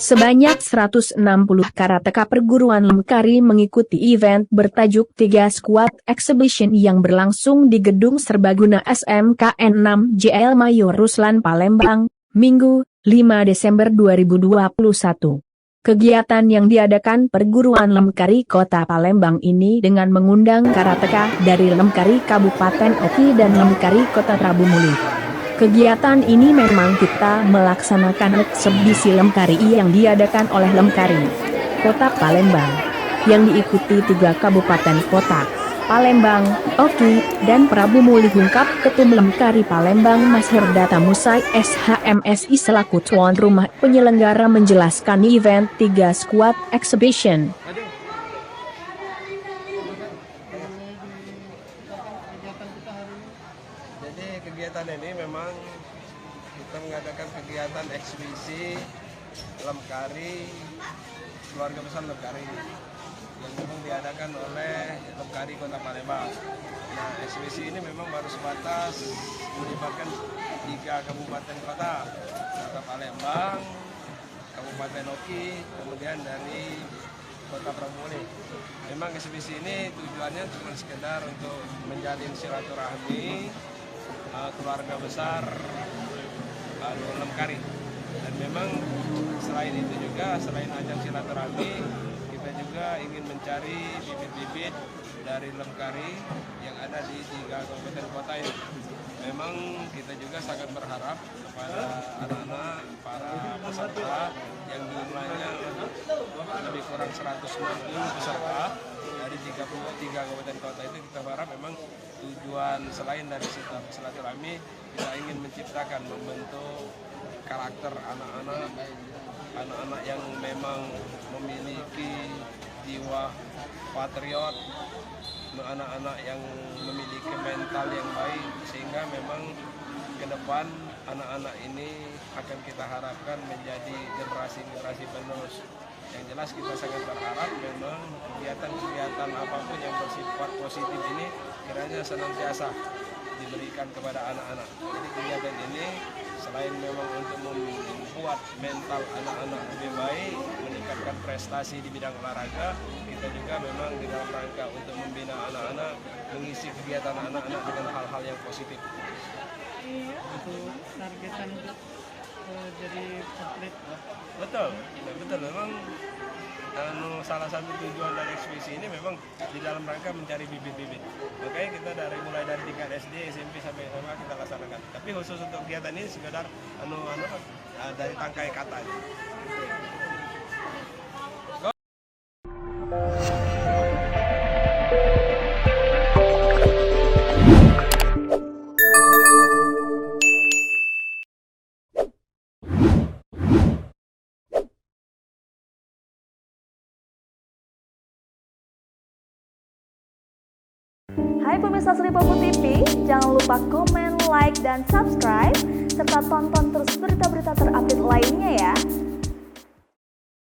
Sebanyak 160 karateka perguruan Lemkari mengikuti event bertajuk 3 Squad Exhibition yang berlangsung di Gedung Serbaguna SMKN 6 JL Mayor Ruslan Palembang, Minggu, 5 Desember 2021. Kegiatan yang diadakan perguruan Lemkari Kota Palembang ini dengan mengundang karateka dari Lemkari Kabupaten Oki dan Lemkari Kota Prabu Muli. Kegiatan ini memang kita melaksanakan eksebisi Lemkari yang diadakan oleh Lemkari Kota Palembang, yang diikuti 3 kabupaten kota, Palembang, Oki, dan Prabu Muli, ungkap Ketum Lemkari Palembang Mas Herdata Musai SHMSI selaku tuan rumah penyelenggara menjelaskan event 3 Squad Exhibition. Jadi kegiatan ini memang kita mengadakan kegiatan eksibisi Lemkari, keluarga besar Lemkari yang memang diadakan oleh Lemkari Kota Palembang. Nah, eksibisi ini memang baru sebatas melibatkan 3 kabupaten kota, Kota Palembang, Kabupaten Oki, kemudian dari Kota Prabu Muli. Memang eksibisi ini tujuannya cuma sekedar untuk menjalin silaturahmi keluarga besar Lemkari, dan memang selain itu juga, selain ajang silaturahmi, kita juga ingin mencari bibit-bibit dari Lemkari yang ada di 3 kabupaten kota ini. Memang kita juga sangat berharap kepada anak-anak para peserta yang jumlahnya lebih kurang 160 peserta dari 3 kabupaten kota itu. Kita berharap memang tujuan selain dari silaturahmi, kita ingin menciptakan, membentuk karakter anak-anak yang memang memiliki jiwa patriot, anak-anak yang memiliki mental yang baik, sehingga memang ke depan anak-anak ini akan kita harapkan menjadi generasi penerus. Yang jelas kita sangat berharap memang kegiatan-kegiatan apapun yang bersifat positif ini kiranya senantiasa diberikan kepada anak-anak. Jadi kegiatan ini selain memang untuk membuat mental anak-anak lebih baik, meningkatkan prestasi di bidang olahraga, kita juga memang di dalam rangka untuk membina anak-anak, mengisi kegiatan anak-anak dengan hal-hal yang positif. Iya, itu targetan untuk jadi atlet. Betul, memang salah satu tujuan dari eksibisi ini memang di dalam rangka mencari bibit-bibit. Makanya kita mulai dari tingkat SD, SMP sampai SMA kita laksanakan. Tapi khusus untuk kegiatan ini sekedar dari tangkai kata aja. Hai pemirsa Sri Popo TV, jangan lupa komen, like, dan subscribe, serta tonton terus berita-berita terupdate lainnya ya.